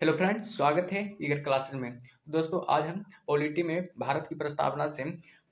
Hello friends, स्वागत है eager classes में। दोस्तों, आज हम पॉलिटी में भारत की प्रस्तावना से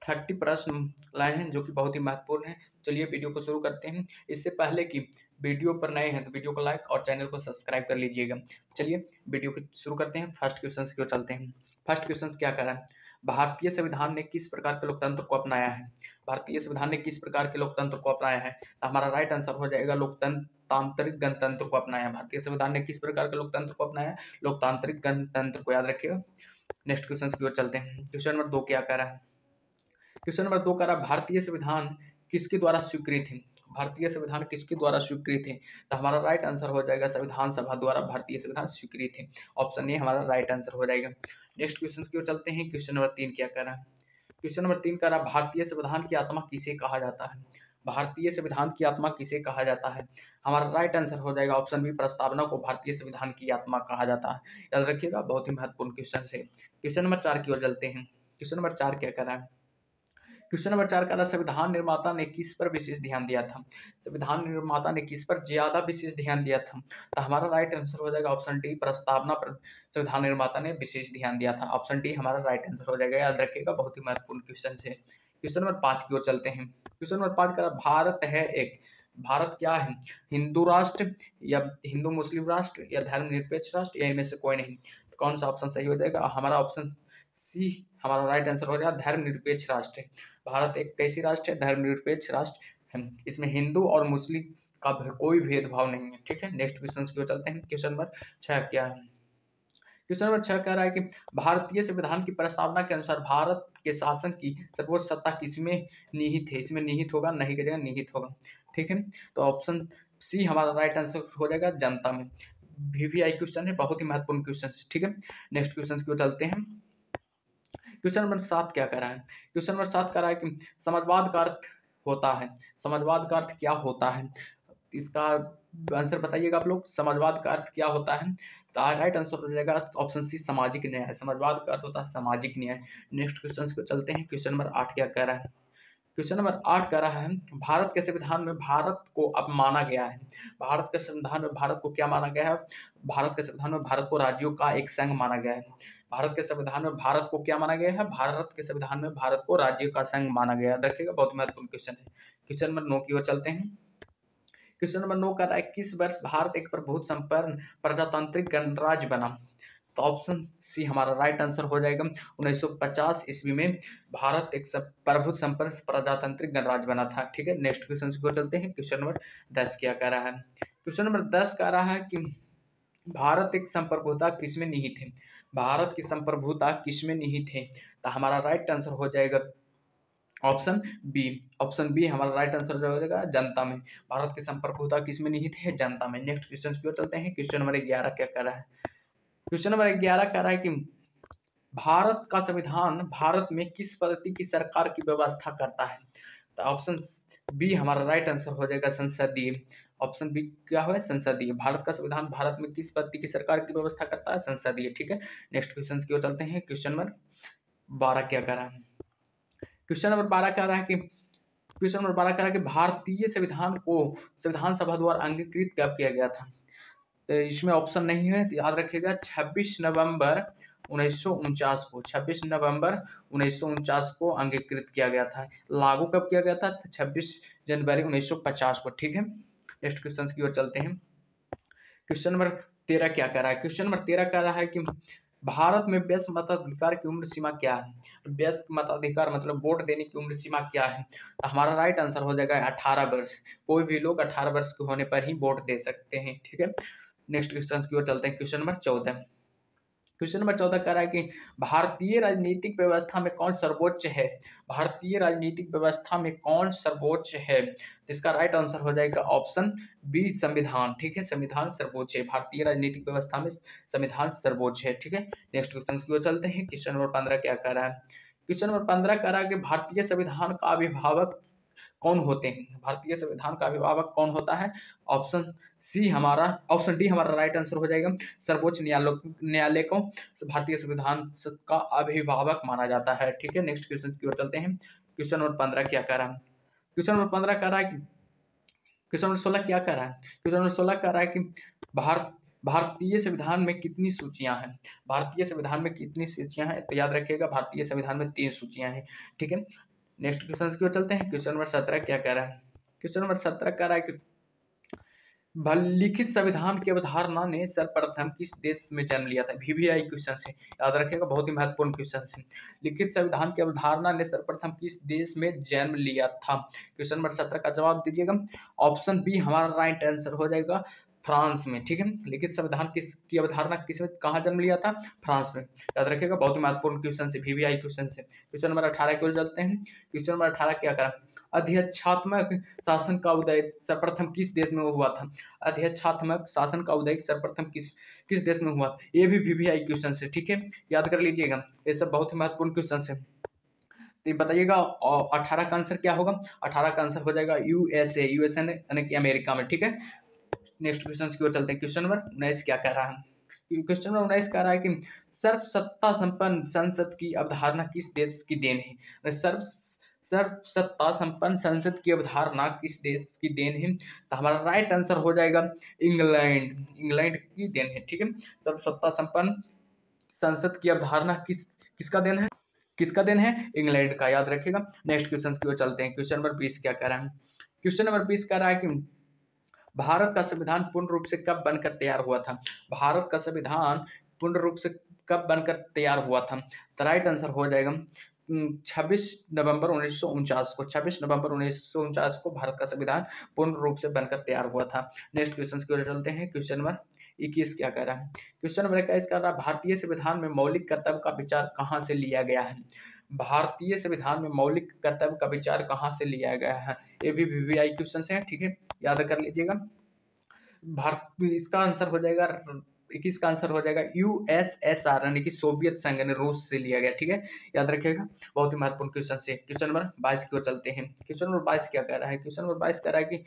30 प्रश्न लाए हैं जो कि बहुत ही महत्वपूर्ण है। चलिए वीडियो को शुरू करते हैं। इससे पहले कि वीडियो पर नए हैं तो वीडियो को लाइक और चैनल को सब्सक्राइब कर लीजिएगा। चलिए वीडियो को शुरू करते हैं। फर्स्ट क्वेश्चन की ओर चलते हैं। फर्स्ट क्वेश्चन क्या कह रहा है? भारतीय संविधान ने किस प्रकार के लोकतंत्र को अपनाया है? भारतीय संविधान ने किस प्रकार के लोकतंत्र को अपनाया है? तो हमारा राइट आंसर हो जाएगा लोकतांत्रिक गणतंत्र को अपनाया। भारतीय संविधान ने किस प्रकार के लोकतंत्र को अपनाया? लोकतांत्रिक गणतंत्र को, याद रखिएगा। नेक्स्ट क्वेश्चन की ओर चलते हैं। क्वेश्चन नंबर 2 क्या कह रहा है? क्वेश्चन नंबर 2 कह रहा है भारतीय संविधान किसके द्वारा स्वीकृत है? भारतीय संविधान किसके द्वारा स्वीकृत है? तो हमारा राइट आंसर हो जाएगा संविधान सभा द्वारा भारतीय संविधान स्वीकृत है। ऑप्शन ए हमारा राइट आंसर हो जाएगा। नेक्स्ट क्वेश्चन की ओर चलते हैं। क्वेश्चन नंबर 3 क्या कह रहा है? क्वेश्चन नंबर 3 कह रहा है भारतीय संविधान की आत्मा किसे कहा जाता है? भारतीय संविधान की आत्मा किसे कहा जाता है? हमारा राइट आंसर हो जाएगा ऑप्शन बी, प्रस्तावना को भारतीय संविधान की आत्मा कहा जाता है। याद रखिएगा, बहुत ही महत्वपूर्ण क्वेश्चन है। क्वेश्चन नंबर 4 की ओर चलते हैं। क्वेश्चन नंबर 4 क्या कह रहा है? क्वेश्चन नंबर 4 कह रहा है संविधान निर्माता ने किस पर विशेष ध्यान दिया था? संविधान निर्माता ने किस पर ज्यादा विशेष ध्यान दिया था? तो हमारा राइट आंसर हो जाएगा ऑप्शन डी, प्रस्तावना पर संविधान निर्माता ने विशेष ध्यान दिया था। ऑप्शन डी हमारा राइट आंसर हो जाएगा। याद रखिएगा, बहुत ही महत्वपूर्ण क्वेश्चन है। क्वेश्चन नंबर 5 की ओर चलते हैं। क्वेश्चन नंबर 5 कह रहा भारत है एक, भारत क्या है? हिंदू राष्ट्र या हिंदू मुस्लिम राष्ट्र या धर्मनिरपेक्ष राष्ट्र या इनमें से कोई नहीं? तो कौन सा ऑप्शन सही हो जाएगा? हमारा ऑप्शन सी हमारा राइट आंसर हो जाएगा, धर्मनिरपेक्ष राष्ट्र। भारत एक कैसी राष्ट्र है? धर्मनिरपेक्ष राष्ट्र है। इसमें हिंदू और मुस्लिम का कोई भेदभाव नहीं है। ठीक है, नेक्स्ट क्वेश्चन की ओर चलते हैं। क्वेश्चन नंबर 6 क्या है? क्वेश्चन नंबर 6 कह रहा है कि भारतीय संविधान की प्रस्तावना के अनुसार भारत के शासन की सर्वोच्च सत्ता किसमें निहित है? इसमें निहित होगा, नहीं की जगह निहित होगा। ठीक है, तो ऑप्शन सी हमारा राइट आंसर हो जाएगा, जनता में। वीवीआई क्वेश्चन है, बहुत ही महत्वपूर्ण क्वेश्चन। ठीक है, नेक्स्ट क्वेश्चन की ओर चलते हैं। क्वेश्चन नंबर 7 क्या कह रहा है? क्वेश्चन नंबर 7 कह रहा है कि समाजवाद का अर्थ होता है। समाजवाद का अर्थ क्या होता है? इसका आंसर बताइएगा आप लोग। समाजवाद का अर्थ क्या होता है? तो राइट आंसर हो जाएगा ऑप्शन सी, सामाजिक न्याय। समाजवाद का अर्थ होता है सामाजिक न्याय। नेक्स्ट क्वेश्चन को चलते हैं। क्वेश्चन नंबर 8 क्या कह रहा है? क्वेश्चन नंबर 8 कह रहा है भारत के संविधान में भारत को अब माना गया है। भारत के संविधान में भारत को क्या माना गया है? भारत के संविधान में भारत को राज्यों का एक संघ माना गया है। भारत के संविधान में भारत को क्या माना गया है? भारत के संविधान में भारत को राज्यों का संघ माना गया है। देखिएगा, बहुत महत्वपूर्ण क्वेश्चन है। क्वेश्चन नंबर 9 की ओर चलते हैं। क्वेश्चन नंबर 9 कह रहा है किस वर्ष भारत एक प्रभुत्व संपन्न प्रजातांत्रिक गणराज्य बना? तो ऑप्शन सी हमारा राइट आंसर हो जाएगा। 1950 ईस्वी में भारत एक प्रभुत्व संपन्न प्रजातांत्रिक गणराज्य बना था। ठीक है, नेक्स्ट क्वेश्चन की ओर चलते हैं। क्वेश्चन नंबर 10 क्या कह रहा है? क्वेश्चन नंबर 10 कह रहा है कि भारत एक संप्रभुता किसमें निहित है? भारत की संप्रभुता किसमें निहित है? तो हमारा राइट आंसर हो जाएगा ऑप्शन बी। ऑप्शन बी हमारा राइट आंसर हो जाएगा, जनता में। भारत की संप्रभुता किसमें निहित है? जनता में। नेक्स्ट क्वेश्चन की ओर चलते हैं। क्वेश्चन नंबर 11 क्या कह रहा है? क्वेश्चन नंबर 11 कह रहा है कि भारत का संविधान भारत में किस पद्धति की सरकार की व्यवस्था करता है? तो ऑप्शन बी हमारा राइट आंसर हो जाएगा, संसदीय। ऑप्शन बी क्या है? संसदीय। भारत का संविधान भारत में किस पद्धति की सरकार की व्यवस्था करता है? संसदीय। ठीक है, नेक्स्ट क्वेश्चन की ओर चलते हैं। क्वेश्चन नंबर 12 क्या कह रहा है? क्वेश्चन नंबर 12 कह रहा है कि भारतीय संविधान को संविधान सभा द्वारा अंगीकृत कब किया गया था? तो इसमें ऑप्शन नहीं है, तो याद रखिएगा 26 नवंबर 1949 को। 26 नवंबर 1949 को अंगीकृत किया गया था। लागू कब किया गया था? 26 जनवरी 1950 को। ठीक है, नेक्स्ट क्वेश्चन की ओर चलते हैं। क्वेश्चन नंबर 13 क्या कह रहा है? क्वेश्चन नंबर 13 कह रहा है कि भारत में वयस्क मताधिकार की उम्र सीमा क्या है? वयस्क मताधिकार मतलब वोट देने की उम्र सीमा क्या है? तो हमारा राइट आंसर हो जाएगा 18 वर्ष। कोई भी लोग 18 वर्ष के होने पर ही वोट दे सकते हैं। ठीक है, नेक्स्ट क्वेश्चन की ओर चलते हैं। Question number 14। क्वेश्चन नंबर 14 कह रहा है कि भारतीय राजनीतिक व्यवस्था में कौन सर्वोच्च है? भारतीय राजनीतिक व्यवस्था में कौन सर्वोच्च है? इसका राइट आंसर हो जाएगा ऑप्शन बी, संविधान। ठीक है, संविधान सर्वोच्च है। भारतीय राजनीतिक व्यवस्था में संविधान सर्वोच्च है। ठीक है, नेक्स्ट क्वेश्चन की ओर चलते हैं। क्वेश्चन नंबर 15 क्या कह रहा है? क्वेश्चन नंबर 15 कह रहा है कि भारतीय संविधान का अभिभावक कौन होते हैं? भारतीय संविधान का अभिभावक कौन होता है? ऑप्शन डी हमारा राइट आंसर हो जाएगा, सर्वोच्च न्यायालय को भारतीय संविधान का अभिभावक माना जाता है। ठीक है, नेक्स्ट क्वेश्चन की ओर चलते हैं। क्वेश्चन नंबर 15 क्या कह रहा है? क्वेश्चन नंबर 15 कह रहा है कि क्वेश्चन नंबर 16 क्या कह रहा है? क्वेश्चन नंबर 16 कह रहा है कि भारतीय संविधान में कितनी सूचियां हैं? भारतीय संविधान में कितनी सूचियां हैं? तो याद रखिएगा भारतीय संविधान में 3 सूचियां हैं। ठीक है, नेक्स्ट क्वेश्चन की ओर चलते हैं। क्वेश्चन नंबर 17 क्या कह रहा है? क्वेश्चन नंबर 17 कह रहा है कि लिखित संविधान की अवधारणा ने सर्वप्रथम किस देश में जन्म लिया था? VVI क्वेश्चन से याद रखिएगा, बहुत ही महत्वपूर्ण क्वेश्चन है। लिखित संविधान की अवधारणा ने सर्वप्रथम किस देश में जन्म लिया था? क्वेश्चन नंबर 17 का जवाब दीजिएगा। ऑप्शन बी हमारा राइट आंसर हो जाएगा, फ्रांस में। ठीक है, लिखित संविधान की अवधारणा किस में कहाँ जन्म लिया था? फ्रांस में। याद रखिएगा, बहुत ही महत्वपूर्ण क्वेश्चन से, VVI क्वेश्चन से। क्वेश्चन नंबर 18 की ओर चलते हैं। क्वेश्चन नंबर 18 क्या करा? अध्यक्षात्मक शासन का उदय सर्वप्रथम किस देश में हुआ था? अध्यक्षात्मक शासन का उदय सर्वप्रथम किस देश में हुआ? ये भी VVI क्वेश्चन से। ठीक है, याद कर लीजिएगा, ये सब बहुत ही महत्वपूर्ण क्वेश्चन है। तो बताइएगा 18 का आंसर क्या होगा? 18 का आंसर हो जाएगा USA, यानी कि अमेरिका में। ठीक है, नेक्स्ट क्वेश्चन की ओर चलते हैं। क्वेश्चन नंबर 19 क्या कह रहा है? क्वेश्चन नंबर 19 कह रहा है कि सर्व सत्ता संपन्न संसद की अवधारणा किस देश की देन है? सर्व सत्ता संपन्न संसद की अवधारणा किस देश की देन है? तो हमारा राइट आंसर हो जाएगा इंग्लैंड की देन है। ठीक है, सर्व सत्ता संपन्न संसद की अवधारणा किसका देन है? किसका देन है? इंग्लैंड का। याद रखिएगा। नेक्स्ट क्वेश्चन की ओर चलते हैं। क्वेश्चन नंबर 20 क्या कह रहा है? क्वेश्चन नंबर 20 कह रहा है कि भारत का संविधान पूर्ण रूप से कब बनकर तैयार हुआ था? भारत का संविधान पूर्ण रूप से कब बनकर तैयार हुआ था? तो राइट आंसर हो जाएगा 26 नवंबर 1949 को। 26 नवंबर 1949 को भारत का संविधान पूर्ण रूप से बनकर तैयार हुआ था। नेक्स्ट क्वेश्चन की ओर चलते हैं। क्वेश्चन नंबर 21 क्या कह रहा है? क्वेश्चन नंबर 21 कह रहा है भारतीय संविधान में मौलिक कर्तव्य का विचार कहाँ से लिया गया है? भारतीय संविधान में मौलिक कर्तव्य का विचार कहाँ से लिया गया है? ये भी VVI क्वेश्चन है। ठीक है, याद कर लीजिएगा। भारत इसका आंसर हो जाएगा 21 का आंसर हो जाएगा USSR, यानी कि सोवियत संघ ने रूस से लिया गया। ठीक है, याद रखिएगा, बहुत ही महत्वपूर्ण क्वेश्चन से। क्वेश्चन नंबर 22 की ओर चलते हैं। क्वेश्चन नंबर 22 क्या कह रहा है? क्वेश्चन नंबर 22 कह रहा है कि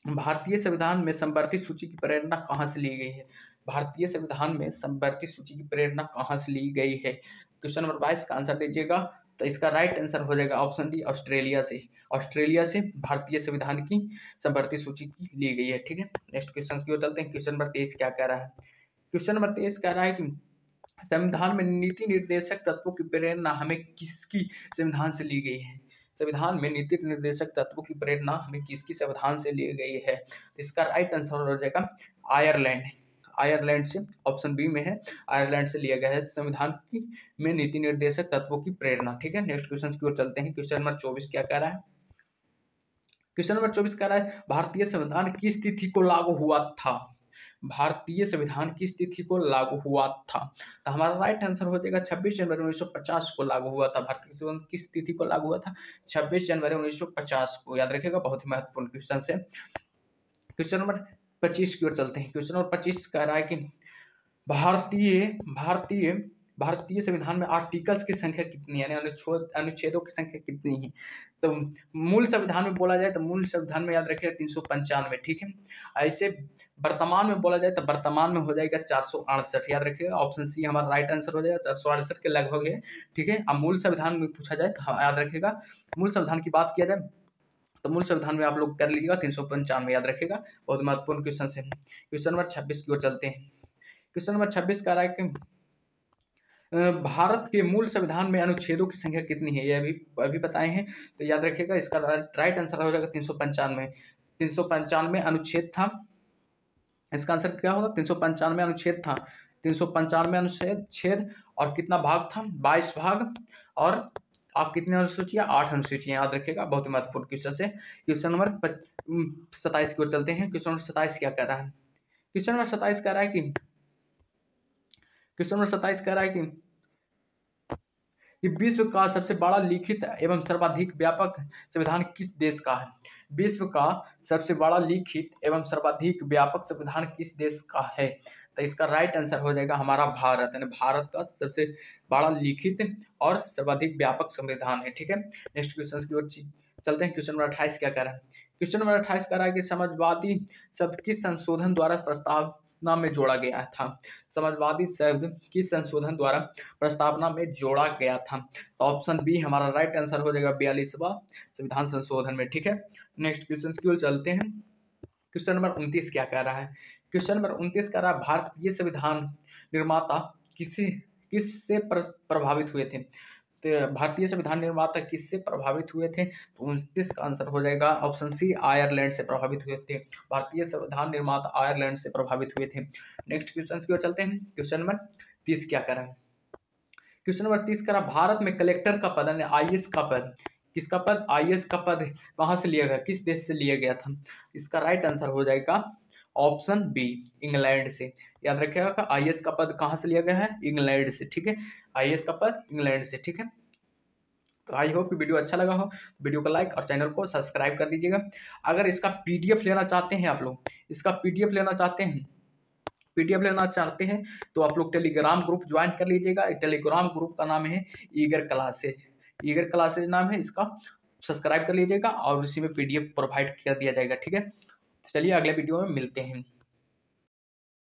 भारतीय संविधान में संवर्ती सूची की प्रेरणा कहाँ से ली गई है? भारतीय संविधान में संवर्ती सूची की प्रेरणा कहाँ से ली गई है? क्वेश्चन नंबर 22 का आंसर दीजिएगा। तो इसका राइट आंसर हो जाएगा ऑप्शन डी, ऑस्ट्रेलिया से। ऑस्ट्रेलिया से भारतीय संविधान की संवर्ती सूची की ली गई है। ठीक है, नेक्स्ट क्वेश्चन की ओर चलते हैं। क्वेश्चन नंबर 23 क्या कह रहा है? क्वेश्चन नंबर 23 कह रहा है कि संविधान में नीति निर्देशक तत्वों की प्रेरणा हमें किसकी संविधान से ली गई है? संविधान में नीति निर्देशक तत्वों की प्रेरणा हमें किसकी संविधान से ली गई है? इसका राइट आंसर हो जाएगा आयरलैंड। आयरलैंड से, ऑप्शन बी में है, आयरलैंड से लिया गया है संविधान की में नीति निर्देशक तत्वों की प्रेरणा। ठीक है, नेक्स्ट क्वेश्चन की ओर चलते हैं। क्वेश्चन नंबर 24 क्या कह रहा है? क्वेश्चन नंबर 24 कह रहा है भारतीय संविधान किस तिथि को लागू हुआ था? भारतीय संविधान किस तिथि को लागू हुआ था? तो हमारा राइट आंसर हो जाएगा 26 जनवरी 1950 को लागू हुआ था। भारतीय संविधान किस तिथि को लागू हुआ था? 26 जनवरी 1950 को। याद रखिएगा, बहुत ही महत्वपूर्ण क्वेश्चन है। क्वेश्चन नंबर 25 की ओर चलते हैं। क्वेश्चन नंबर 25 कह रहा है कि भारतीय भारतीय भारतीय संविधान में आर्टिकल्स की संख्या कितनी है, यानी अनुच्छेदों की संख्या कितनी है? तो मूल संविधान में बोला जाए तो मूल संविधान में याद रखिएगा 395। ठीक है, ऐसे वर्तमान में बोला जाए तो वर्तमान में हो जाएगा 468। याद रखिएगा, ऑप्शन सी हमारा राइट आंसर हो जाएगा, 468 के लगभग है। ठीक है, अब मूल संविधान में पूछा जाए तो याद रखिएगा, मूल संविधान की बात किया जाए तो मूल संविधान में आप लोग कर लीजिएगा 395। याद रखिएगा, बहुत महत्वपूर्ण क्वेश्चन है। क्वेश्चन नंबर 26 की ओर चलते हैं। क्वेश्चन नंबर 26 कह रहा है कि भारत के मूल संविधान में अनुच्छेदों की संख्या कितनी है? ये अभी बताए हैं, तो याद रखिएगा इसका राइट आंसर हो जाएगा 395। 395 अनुच्छेद था। इसका आंसर क्या होगा? 395 अनुच्छेद था। 395 अनुच्छेद और कितना भाग था? 22 भाग। और आप कितनी अनुसूचियां? 8 अनुसूचियां। याद रखिएगा, बहुत ही महत्वपूर्ण क्वेश्चन है। क्वेश्चन नंबर 27 की ओर चलते हैं। क्वेश्चन नंबर 27 क्या कह रहा है? क्वेश्चन नंबर 27 कह रहा है कि विश्व का सबसे बड़ा लिखित एवं सर्वाधिक व्यापक संविधान किस देश का है? विश्व का सबसे बड़ा लिखित एवं सर्वाधिक व्यापक संविधान किस देश का है? तो इसका राइट आंसर हो जाएगा हमारा भारत, यानी भारत का सबसे बड़ा लिखित और सर्वाधिक व्यापक संविधान है। ठीक है, नेक्स्ट क्वेश्चन की ओर चलते हैं। क्वेश्चन नंबर 28 क्या कह रहा है? क्वेश्चन नंबर 28 कह रहा है कि समाजवादी शब्द किस संशोधन द्वारा प्रस्तावना में जोड़ा गया था? समाजवादी शब्द किस संशोधन द्वारा प्रस्तावना में जोड़ा गया था? तो ऑप्शन बी हमारा राइट आंसर हो जाएगा 42वां संविधान संशोधन में। ठीक है, नेक्स्ट क्वेश्चन की ओर चलते हैं। क्वेश्चन नंबर 29 क्या कह रहा है? क्वेश्चन नंबर 29 कह रहा है भारतीय संविधान निर्माता किससे प्रभावित हुए थे। तो भारतीय संविधान निर्माता किससे प्रभावित हुए थे, तो 29 का आंसर हो जाएगा ऑप्शन सी, आयरलैंड से प्रभावित हुए थे। भारतीय संविधान निर्माता आयरलैंड से प्रभावित हुए थे। नेक्स्ट क्वेश्चन की ओर चलते हैं। क्वेश्चन नंबर 30 क्या करा है। क्वेश्चन नंबर 30 करा भारत में कलेक्टर का पद यानी आईएएस का पद, किसका पद, आईएएस का पद कहां से लिया गया, किस देश से लिया गया था। इसका राइट आंसर हो जाएगा ऑप्शन बी, इंग्लैंड से। याद रखिएगा आईएएस का पद कहां से लिया गया है, इंग्लैंड से। ठीक है, आईएएस का पद इंग्लैंड से। ठीक है, तो आई होप कि वीडियो अच्छा लगा हो, वीडियो को लाइक और चैनल को सब्सक्राइब कर दीजिएगा। अगर इसका पीडीएफ लेना चाहते हैं, आप लोग इसका पीडीएफ लेना चाहते हैं तो आप लोग टेलीग्राम ग्रुप ज्वाइन कर लीजिएगा। टेलीग्राम ग्रुप का नाम है ईगर क्लासेज नाम है इसका, सब्सक्राइब कर लीजिएगा और उसी में पीडीएफ प्रोवाइड कर दिया जाएगा। ठीक है, चलिए अगले वीडियो में मिलते हैं।